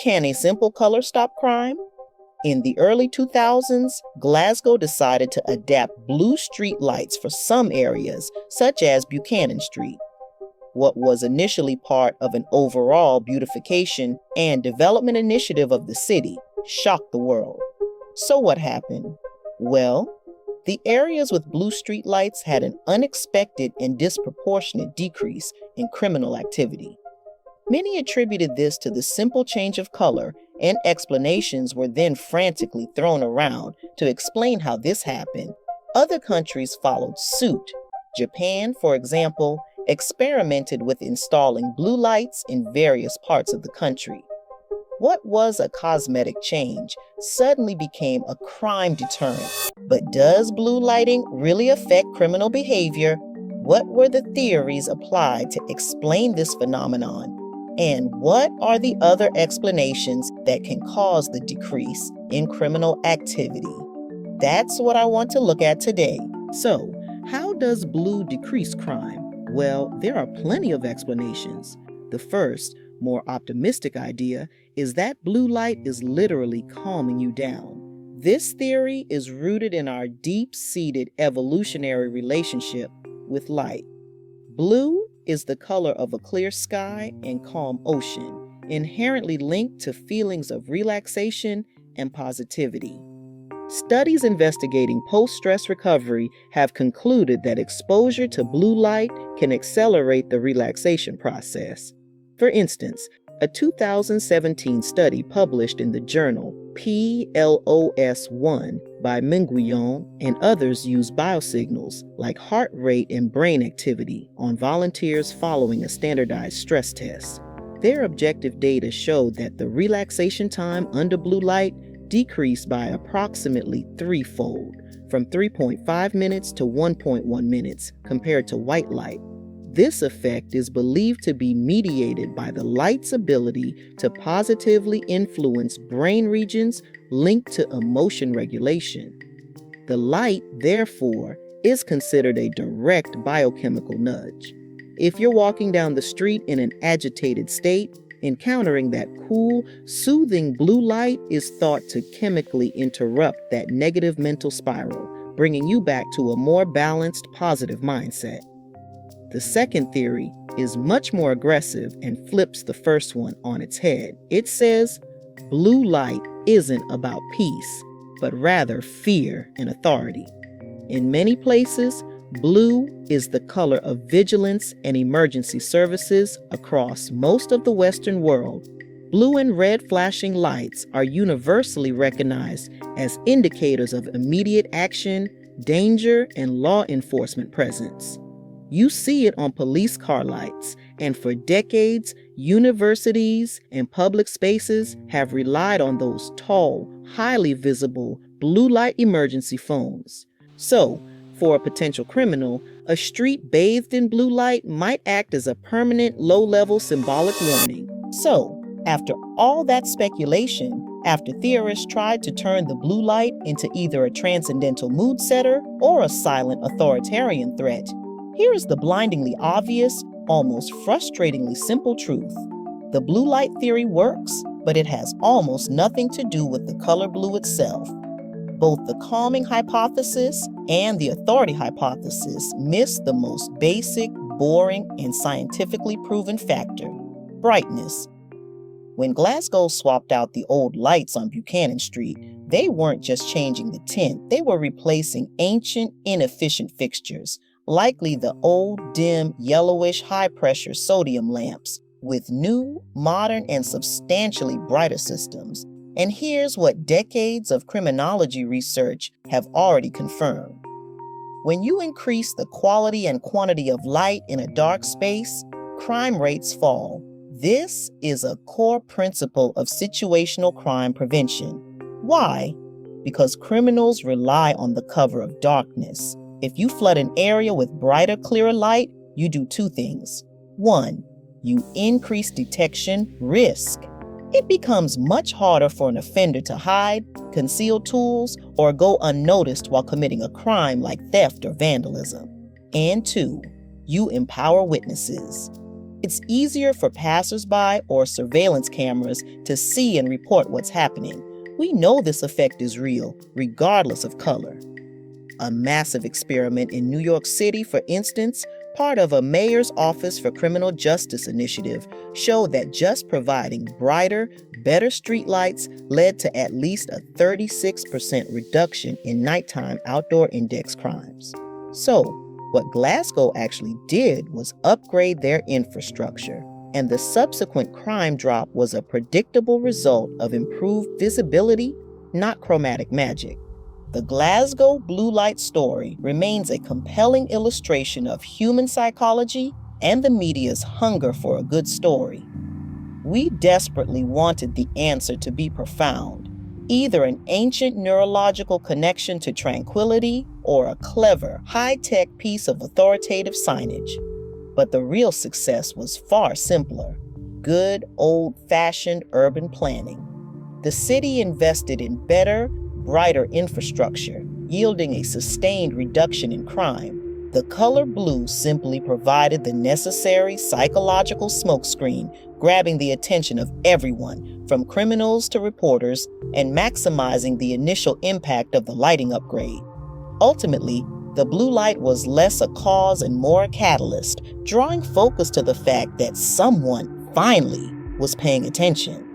Can a simple color stop crime? In the early 2000s, Glasgow decided to adapt blue streetlights for some areas, such as Buchanan Street. What was initially part of an overall beautification and development initiative of the city shocked the world. So what happened? Well, the areas with blue streetlights had an unexpected and disproportionate decrease in criminal activity. Many attributed this to the simple change of color, and explanations were then frantically thrown around to explain how this happened. Other countries followed suit. Japan, for example, experimented with installing blue lights in various parts of the country. What was a cosmetic change suddenly became a crime deterrent. But does blue lighting really affect criminal behavior? What were the theories applied to explain this phenomenon? And what are the other explanations that can cause the decrease in criminal activity? That's what I want to look at today. So, how does blue decrease crime? Well, there are plenty of explanations. The first, more optimistic idea is that blue light is literally calming you down. This theory is rooted in our deep-seated evolutionary relationship with light. Blue is the color of a clear sky and calm ocean, inherently linked to feelings of relaxation and positivity. Studies investigating post-stress recovery have concluded that exposure to blue light can accelerate the relaxation process. For instance, a 2017 study published in the journal PLOS1 by Minguion and others used biosignals like heart rate and brain activity on volunteers following a standardized stress test. Their objective data showed that the relaxation time under blue light decreased by approximately threefold, from 3.5 minutes to 1.1 minutes compared to white light. This effect is believed to be mediated by the light's ability to positively influence brain regions linked to emotion regulation. The light, therefore, is considered a direct biochemical nudge. If you're walking down the street in an agitated state, encountering that cool, soothing blue light is thought to chemically interrupt that negative mental spiral, bringing you back to a more balanced, positive mindset. The second theory is much more aggressive and flips the first one on its head. It says, blue light isn't about peace, but rather fear and authority. In many places, blue is the color of vigilance and emergency services across most of the Western world. Blue and red flashing lights are universally recognized as indicators of immediate action, danger, and law enforcement presence. You see it on police car lights, and for decades, universities and public spaces have relied on those tall, highly visible blue light emergency phones. So, for a potential criminal, a street bathed in blue light might act as a permanent low-level symbolic warning. So, after all that speculation, after theorists tried to turn the blue light into either a transcendental mood setter or a silent authoritarian threat, here is the blindingly obvious, almost frustratingly simple truth. The blue light theory works, but it has almost nothing to do with the color blue itself. Both the calming hypothesis and the authority hypothesis miss the most basic, boring, and scientifically proven factor: brightness. When Glasgow swapped out the old lights on Buchanan Street, they weren't just changing the tint, they were replacing ancient, inefficient fixtures, likely the old, dim, yellowish, high-pressure sodium lamps, with new, modern, and substantially brighter systems. And here's what decades of criminology research have already confirmed. When you increase the quality and quantity of light in a dark space, crime rates fall. This is a core principle of situational crime prevention. Why? Because criminals rely on the cover of darkness. If you flood an area with brighter, clearer light, you do two things. One, you increase detection risk. It becomes much harder for an offender to hide, conceal tools, or go unnoticed while committing a crime like theft or vandalism. And two, you empower witnesses. It's easier for passersby or surveillance cameras to see and report what's happening. We know this effect is real, regardless of color. A massive experiment in New York City, for instance, part of a mayor's Office for Criminal Justice initiative, showed that just providing brighter, better streetlights led to at least a 36% reduction in nighttime outdoor index crimes. So, what Glasgow actually did was upgrade their infrastructure, and the subsequent crime drop was a predictable result of improved visibility, not chromatic magic. The Glasgow blue light story remains a compelling illustration of human psychology and the media's hunger for a good story. We desperately wanted the answer to be profound, either an ancient neurological connection to tranquility or a clever, high-tech piece of authoritative signage. But the real success was far simpler: good, old-fashioned urban planning. The city invested in better, brighter infrastructure, yielding a sustained reduction in crime. The color blue simply provided the necessary psychological smokescreen, grabbing the attention of everyone, from criminals to reporters, and maximizing the initial impact of the lighting upgrade. Ultimately, the blue light was less a cause and more a catalyst, drawing focus to the fact that someone finally was paying attention.